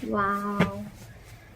Wow.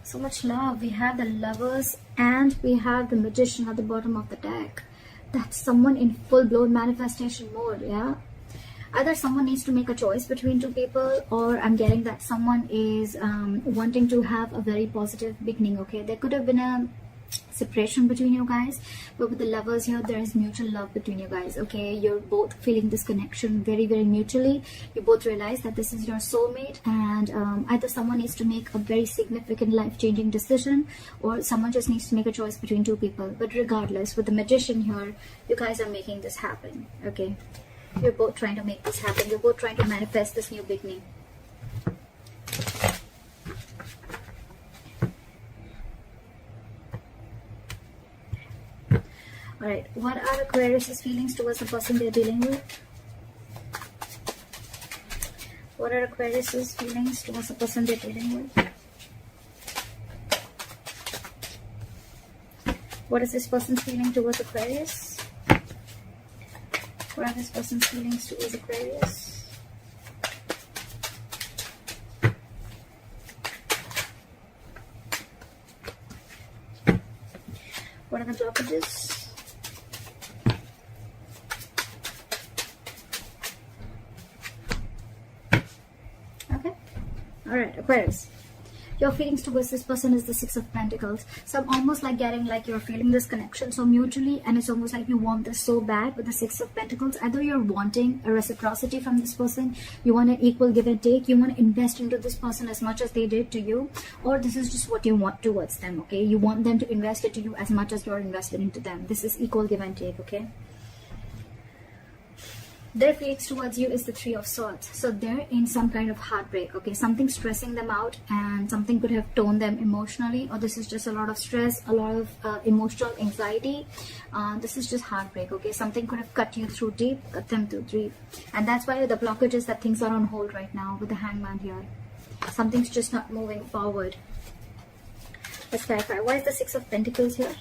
So much love. We have the Lovers and we have the Magician at the bottom of the deck. That's someone in full-blown manifestation mode, yeah? Either someone needs to make a choice between two people, or I'm getting that someone is wanting to have a very positive beginning, okay? There could have been a separation between you guys, but with the Lovers here, there is mutual love between you guys, okay? You're both feeling this connection very, very mutually. You both realize that this is your soulmate, and either someone needs to make a very significant life-changing decision, or someone just needs to make a choice between two people. But regardless, with the Magician here, you guys are making this happen, okay? You're both trying to make this happen. You're both trying to manifest this new beginning. Alright, what are Aquarius' feelings towards the person they're dealing with? What are Aquarius' feelings towards the person they're dealing with? What is this person's feeling towards Aquarius? What are this person's feelings towards Aquarius? What are the blockages? Okay. Alright, Aquarius. Your feelings towards this person is the Six of Pentacles. So I'm almost like getting like you're feeling this connection so mutually, and it's almost like you want this so bad with the Six of Pentacles. Either you're wanting a reciprocity from this person, you want an equal give and take, you want to invest into this person as much as they did to you, or this is just what you want towards them, okay? You want them to invest into you as much as you're invested into them. This is equal give and take, okay? Their feelings towards you is the Three of Swords. So they're in some kind of heartbreak, okay? Something stressing them out, and something could have torn them emotionally, or this is just a lot of stress, a lot of emotional anxiety. This is just heartbreak, okay? Something could have cut you through deep, cut them through deep. And that's why the blockage is that things are on hold right now with the Hangman here. Something's just not moving forward. Let's clarify. Why is the Six of Pentacles here?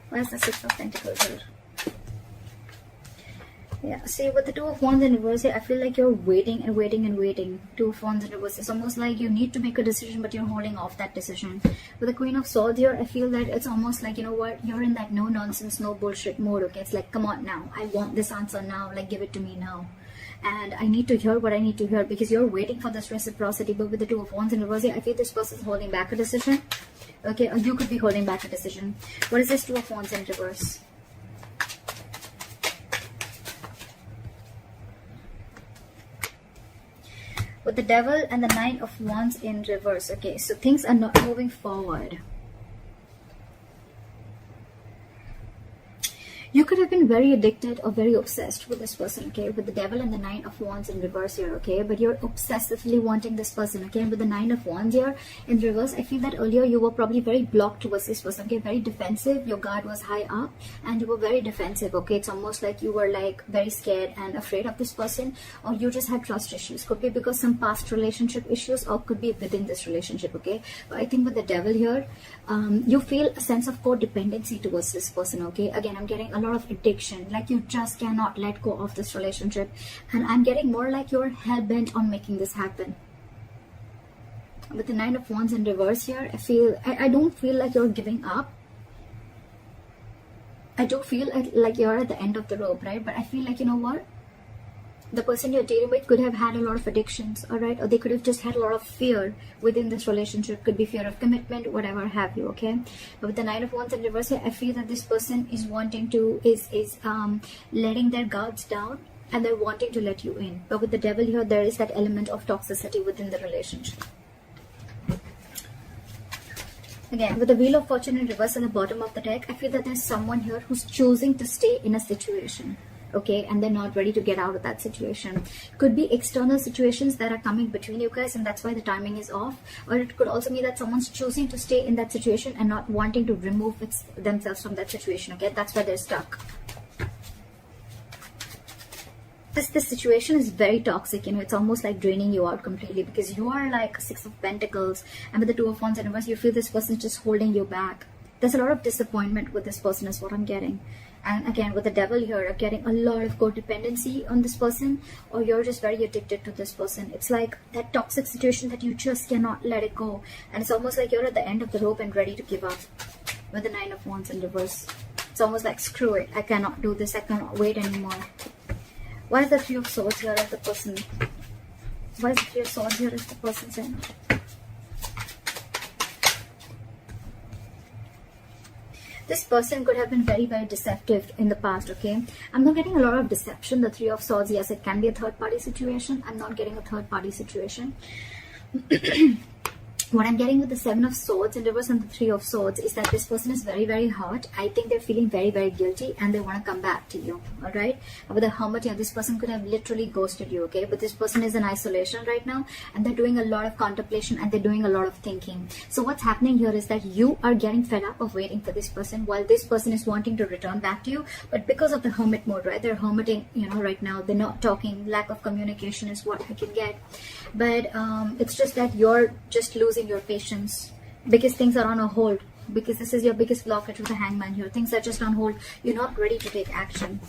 Where's the Six of Pentacles here? Yeah, see, with the Two of Wands in reverse here, I feel like you're waiting and waiting and waiting. Two of Wands in reverse. It's almost like you need to make a decision, but you're holding off that decision. With the Queen of Swords here, I feel that it's almost like, you know what, you're in that no nonsense, no bullshit mode, okay? It's like, come on now. I want this answer now. Like, give it to me now. And I need to hear what I need to hear, because you're waiting for this reciprocity. But with the Two of Wands in reverse here, I feel this person's holding back a decision. Okay, or you could be holding back a decision. What is this Two of Wands in reverse? With the Devil and the Nine of Wands in reverse. Okay, so things are not moving forward. You could have been very addicted or very obsessed with this person, okay? With the Devil and the Nine of Wands in reverse here, okay? But you're obsessively wanting this person, okay? And with the Nine of Wands here in reverse, I feel that earlier you were probably very blocked towards this person, okay? Very defensive. Your guard was high up and you were very defensive, okay? It's almost like you were like very scared and afraid of this person, or you just had trust issues. Could be because some past relationship issues, or could be within this relationship, okay? But I think with the Devil here, you feel a sense of codependency towards this person, okay? Again, I'm getting a lot of addiction, like you just cannot let go of this relationship, and I'm getting more like you're hell-bent on making this happen. With the Nine of Wands in reverse here, I don't feel like you're giving up. I do feel like you're at the end of the rope, right? But I feel like, you know what, the person you're dealing with could have had a lot of addictions, all right? Or they could have just had a lot of fear within this relationship. Could be fear of commitment, whatever have you, okay? But with the Nine of Wands in reverse, I feel that this person is wanting to, is letting their guards down, and they're wanting to let you in. But with the Devil here, there is that element of toxicity within the relationship. Again, with the Wheel of Fortune in reverse at the bottom of the deck, I feel that there's someone here who's choosing to stay in a situation, okay, and they're not ready to get out of that situation. Could be external situations that are coming between you guys, and that's why the timing is off. Or it could also be that someone's choosing to stay in that situation and not wanting to remove themselves from that situation, okay? That's why they're stuck. This situation is very toxic, you know. It's almost like draining you out completely, because you are like Six of Pentacles, and with the Two of Wands in reverse, you feel this person's just holding you back. There's a lot of disappointment with this person is what I'm getting. And again, with the devil here, I'm getting a lot of codependency on this person, or you're just very addicted to this person. It's like that toxic situation that you just cannot let it go. And it's almost like you're at the end of the rope and ready to give up. With the 9 of Wands in reverse. It's almost like, screw it. I cannot do this. I cannot wait anymore. Why is the 3 of Swords here as the person? Why is the 3 of Swords here as the person saying? This person could have been very, very deceptive in the past, okay? I'm not getting a lot of deception. The 3 of Swords, yes, it can be a third-party situation. I'm not getting a third-party situation. What I'm getting with the 7 of Swords in reverse and the 3 of Swords is that this person is very, very hurt. I think they're feeling very, very guilty and they want to come back to you, alright? With the Hermit here, this person could have literally ghosted you, okay? But this person is in isolation right now and they're doing a lot of contemplation and they're doing a lot of thinking. So what's happening here is that you are getting fed up of waiting for this person while this person is wanting to return back to you. But because of the Hermit mode, right? They're hermiting, you know, right now. They're not talking. Lack of communication is what I can get. But it's just that you're just losing your patience because things are on a hold, because this is your biggest blockage with the Hangman here. Things are just on hold. You're not ready to take action.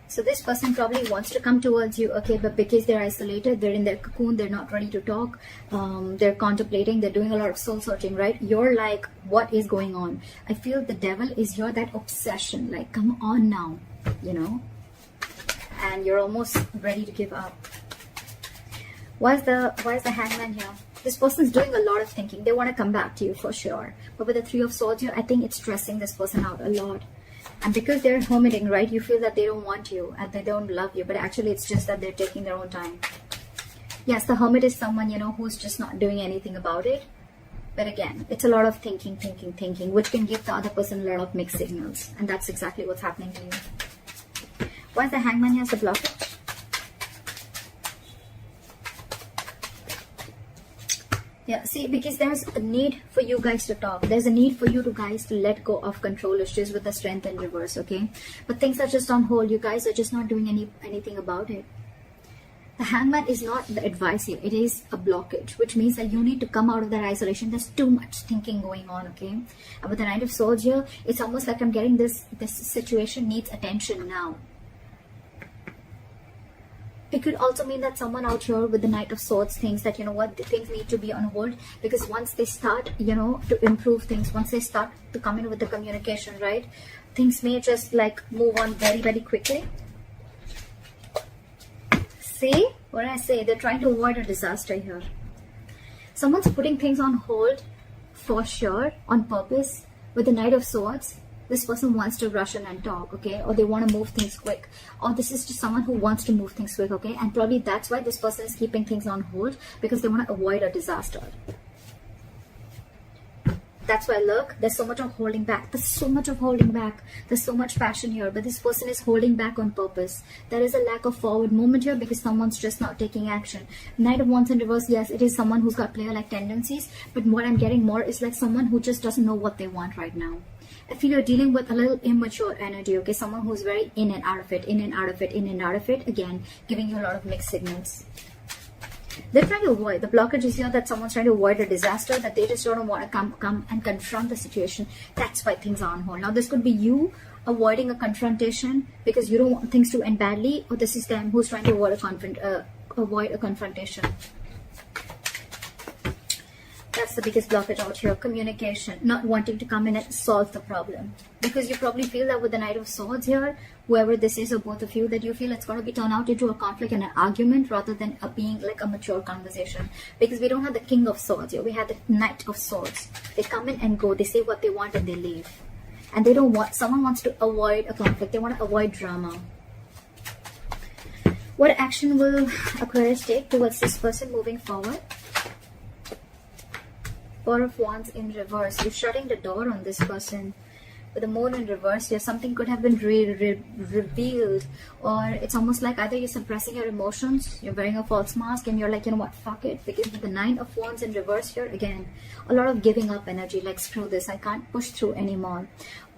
So this person probably wants to come towards you, okay, but because they're isolated, they're in their cocoon, they're not ready to talk, they're contemplating, they're doing a lot of soul searching, right? You're like, what is going on? I feel the devil is your that obsession, like, come on now, you know, and you're almost ready to give up. Why is the Hangman here? This person's doing a lot of thinking. They want to come back to you for sure. But with the 3 of Swords here, I think it's stressing this person out a lot. And because they're hermiting, right, you feel that they don't want you and they don't love you. But actually, it's just that they're taking their own time. Yes, the Hermit is someone, you know, who's just not doing anything about it. But again, it's a lot of thinking, which can give the other person a lot of mixed signals. And that's exactly what's happening to you. Why is the Hangman here as the blockage? Yeah, see, because there's a need for you guys to talk. There's a need for you guys to let go of control issues with the Strength in reverse, okay? But things are just on hold. You guys are just not doing anything about it. The Hangman is not the advice here. It is a blockage, which means that you need to come out of that isolation. There's too much thinking going on, okay? And with the Knight of Swords here, it's almost like I'm getting this situation needs attention now. It could also mean that someone out here with the Knight of Swords thinks that, you know what, things need to be on hold, because once they start, you know, to improve things, once they start to come in with the communication, right, things may just like move on very, very quickly. See what I say? They're trying to avoid a disaster here. Someone's putting things on hold for sure, on purpose. With the Knight of Swords, this person wants to rush in and talk, okay? Or they want to move things quick. Or this is just someone who wants to move things quick, okay? And probably that's why this person is keeping things on hold, because they want to avoid a disaster. That's why, look, there's so much of holding back. There's so much of holding back. There's so much passion here, but this person is holding back on purpose. There is a lack of forward movement here because someone's just not taking action. Knight of Wands in reverse, yes, it is someone who's got player-like tendencies, but what I'm getting more is like someone who just doesn't know what they want right now. I feel you're dealing with a little immature energy, okay? Someone who's very in and out of it, in and out of it, in and out of it. Again, giving you a lot of mixed signals. They're trying to avoid, the blockage is here that someone's trying to avoid a disaster, that they just don't want to come and confront the situation. That's why things are on hold. Now, this could be you avoiding a confrontation because you don't want things to end badly, or this is them who's trying to avoid a confrontation. That's the biggest blockage out here. Communication, not wanting to come in and solve the problem. Because you probably feel that with the Knight of Swords here, whoever this is or both of you, that you feel it's going to be turned out into a conflict and an argument rather than being like a mature conversation. Because we don't have the King of Swords here. We have the Knight of Swords. They come in and go. They say what they want and they leave. And they don't want, someone wants to avoid a conflict. They want to avoid drama. What action will Aquarius take towards this person moving forward? Four of Wands in reverse. You're shutting the door on this person. With the Moon in reverse here, something could have been revealed, or it's almost like either you're suppressing your emotions, you're wearing a false mask, and you're like, you know what, fuck it. Because with the Nine of Wands in reverse here, again, a lot of giving up energy, like screw this, I can't push through anymore.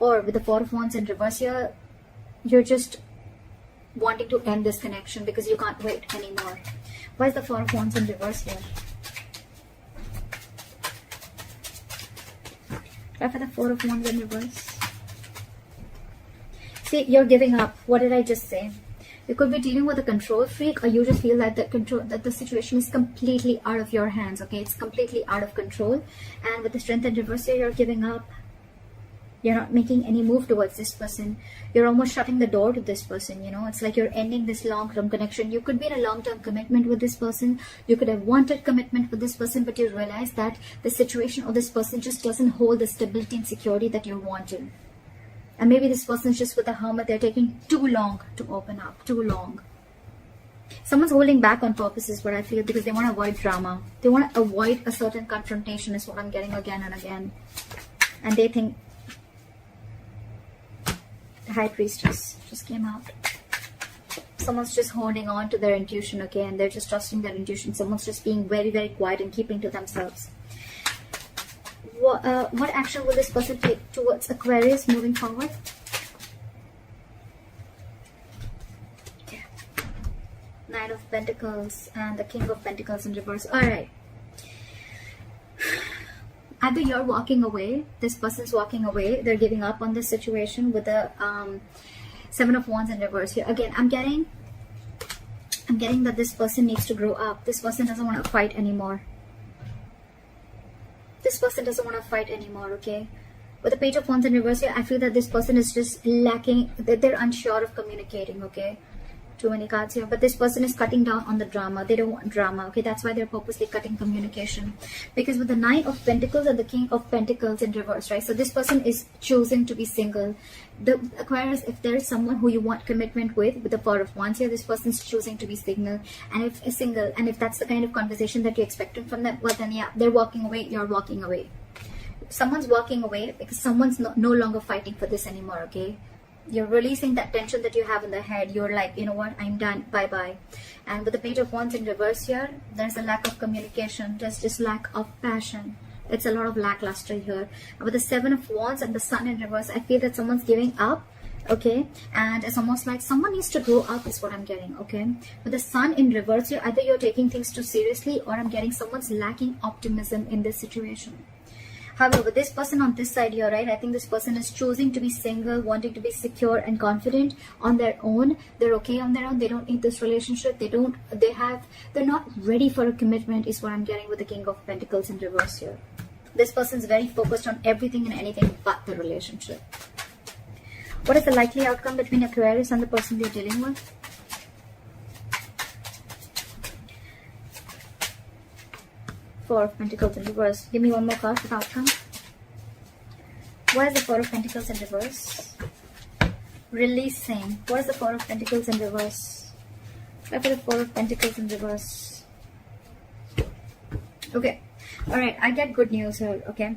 Or with the Four of Wands in reverse here, you're just wanting to end this connection because you can't wait anymore. Why is the Four of Wands in reverse here? Try for the Four of Wands in reverse. See, you're giving up. What did I just say? You could be dealing with a control freak, or you just feel that the situation is completely out of your hands, okay? It's completely out of control. And with the Strength and reverse here, you're giving up. You're not making any move towards this person. You're almost shutting the door to this person, you know. It's like you're ending this long-term connection. You could be in a long-term commitment with this person. You could have wanted commitment with this person, but you realize that the situation or this person just doesn't hold the stability and security that you're wanting. And maybe this person's just with the Hermit. They're taking too long to open up. Too long. Someone's holding back on purpose is what I feel, because they want to avoid drama. They want to avoid a certain confrontation is what I'm getting again and again. And they think... The High Priestess just came out. Someone's just holding on to their intuition, okay? And they're just trusting their intuition. Someone's just being very, very quiet and keeping to themselves. What action will this person take towards Aquarius moving forward? Okay. Knight of Pentacles and the King of Pentacles in reverse. Alright. Either you're walking away, this person's walking away, they're giving up on this situation with the Seven of Wands in reverse here. Again, I'm getting that this person needs to grow up. This person doesn't want to fight anymore. This person doesn't want to fight anymore, okay? With the Page of Wands in reverse here, I feel that this person is just lacking, that they're unsure of communicating, okay? Too many cards here, but this person is cutting down on the drama. They don't want drama, okay? That's why they're purposely cutting communication. Because with the Knight of Pentacles and the King of Pentacles in reverse, right? So this person is choosing to be single. The Aquarius, if there is someone who you want commitment with the Four of Wands here, this person's choosing to be single. And if is single, and if that's the kind of conversation that you're expecting from them, well then yeah, they're walking away, you're walking away. Someone's walking away because someone's no longer fighting for this anymore, okay? You're releasing that tension that you have in the head. You're like, you know what, I'm done, bye-bye. And with the Page of Wands in reverse here, there's a lack of communication. There's just lack of passion. It's a lot of lackluster here. And with the Seven of Wands and the Sun in reverse, I feel that someone's giving up, okay? And it's almost like someone needs to grow up is what I'm getting, okay? With the Sun in reverse here, either you're taking things too seriously, or I'm getting someone's lacking optimism in this situation. However, with this person on this side here, right, I think this person is choosing to be single, wanting to be secure and confident on their own. They're okay on their own. They don't need this relationship. They're not ready for a commitment is what I'm getting with the King of Pentacles in reverse here. This person's very focused on everything and anything but the relationship. What is the likely outcome between Aquarius and the person they're dealing with? Four of Pentacles in reverse. Give me one more card for the outcome. What is the Four of Pentacles in reverse? Releasing. What is the Four of Pentacles in reverse? Try for the Four of Pentacles in reverse. Okay. Alright, I get good news here, okay?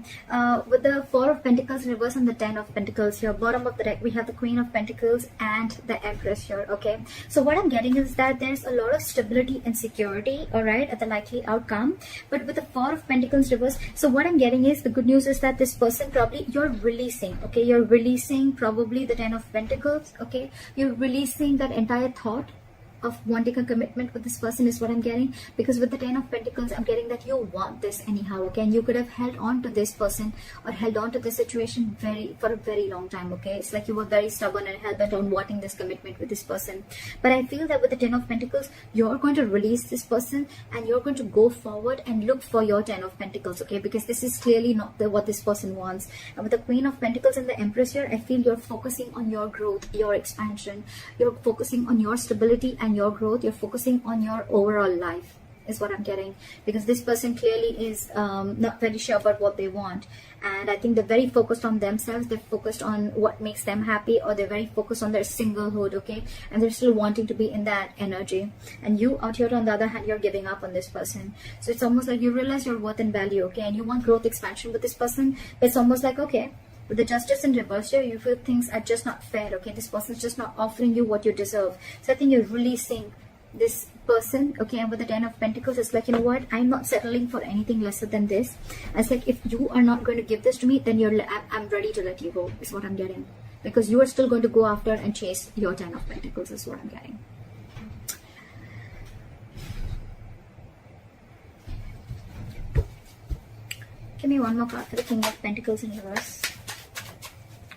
With the Four of Pentacles in reverse and the Ten of Pentacles here, bottom of the deck, we have the Queen of Pentacles and the Empress here, okay? So what I'm getting is that there's a lot of stability and security, alright, at the likely outcome. But with the Four of Pentacles reverse, so what I'm getting is, the good news is that this person probably, you're releasing, okay? You're releasing probably the Ten of Pentacles, okay? You're releasing that entire thought of wanting a commitment with this person is what I'm getting, because with the Ten of Pentacles I'm getting that you want this anyhow, okay? And you could have held on to this person or held on to this situation for a very long time, okay? It's like you were very stubborn and hell-bent on wanting this commitment with this person. But I feel that with the Ten of Pentacles, you're going to release this person and you're going to go forward and look for your Ten of Pentacles, okay? Because this is clearly not what this person wants. And with the Queen of Pentacles and the Empress here, I feel you're focusing on your growth, your expansion. You're focusing on your stability and your growth. You're focusing on your overall life is what I'm getting, because this person clearly is not very sure about what they want, and I think they're very focused on themselves. They're focused on what makes them happy, or they're very focused on their singlehood, okay? And they're still wanting to be in that energy. And you out here on the other hand, you're giving up on this person. So it's almost like you realize your worth and value, okay? And you want growth, expansion with this person. It's almost like, okay, with the Justice in reverse here, you feel things are just not fair, okay? This person's just not offering you what you deserve. So I think you're releasing this person, okay? And with the Ten of Pentacles, it's like, you know what, I'm not settling for anything lesser than this. And it's like, if you are not going to give this to me, then I'm ready to let you go, is what I'm getting. Because you are still going to go after and chase your Ten of Pentacles, is what I'm getting. Give me one more card for the King of Pentacles in reverse.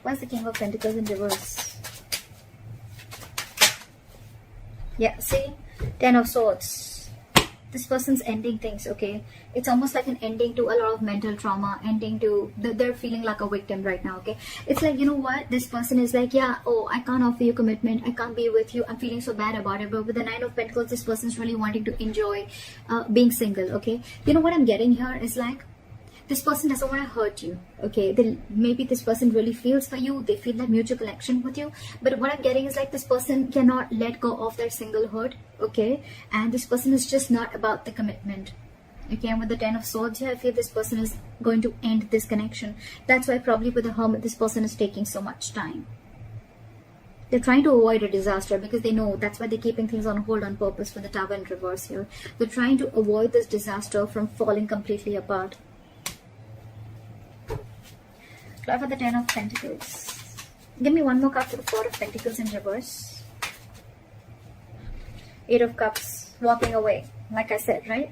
What's the King of Pentacles in reverse? Yeah, see, 10 of Swords. This person's ending things, okay? It's almost like an ending to a lot of mental trauma, ending to, they're feeling like a victim right now, okay? It's like, you know what? This person is like, yeah, oh, I can't offer you commitment. I can't be with you. I'm feeling so bad about it. But with the 9 of Pentacles, this person's really wanting to enjoy being single, okay? You know what I'm getting here is like, this person doesn't want to hurt you, okay? Maybe this person really feels for you. They feel that mutual connection with you. But what I'm getting is like, this person cannot let go of their singlehood, okay? And this person is just not about the commitment, okay? And with the 10 of Swords here, I feel this person is going to end this connection. That's why probably with the Hermit, this person is taking so much time. They're trying to avoid a disaster because they know that's why they're keeping things on hold on purpose for the Tower in reverse here. They're trying to avoid this disaster from falling completely apart. Card for the 10 of Pentacles. Give me one more card for the 4 of Pentacles in reverse. 8 of Cups. Walking away. Like I said, right?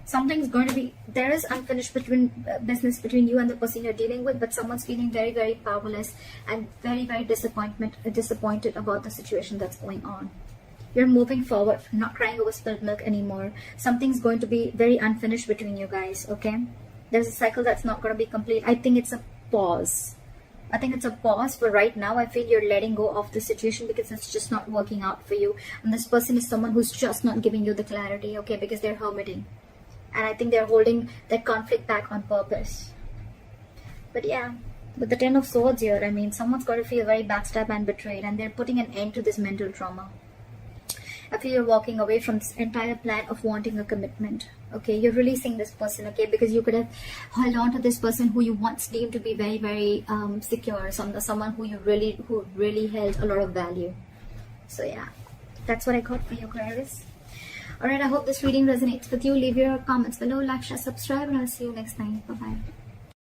Something's going to be... There is unfinished business between you and the person you're dealing with, but someone's feeling very, very powerless and very, very disappointed about the situation that's going on. You're moving forward, not crying over spilled milk anymore. Something's going to be very unfinished between you guys, okay? There's a cycle that's not going to be complete. I think it's a pause. I think it's a pause for right now. I feel you're letting go of the situation because it's just not working out for you. And this person is someone who's just not giving you the clarity, okay? Because they're hermiting. And I think they're holding that conflict back on purpose. But yeah, with the 10 of Swords here, I mean, someone's got to feel very backstabbed and betrayed. And they're putting an end to this mental trauma. I feel you're walking away from this entire plan of wanting a commitment. Okay, you're releasing this person, okay, because you could have held on to this person who you once deemed to be very, very secure, someone who really held a lot of value. So yeah, that's what I got for you, Aquarius. Alright, I hope this reading resonates with you. Leave your comments below, like, share, subscribe, and I'll see you next time. Bye-bye.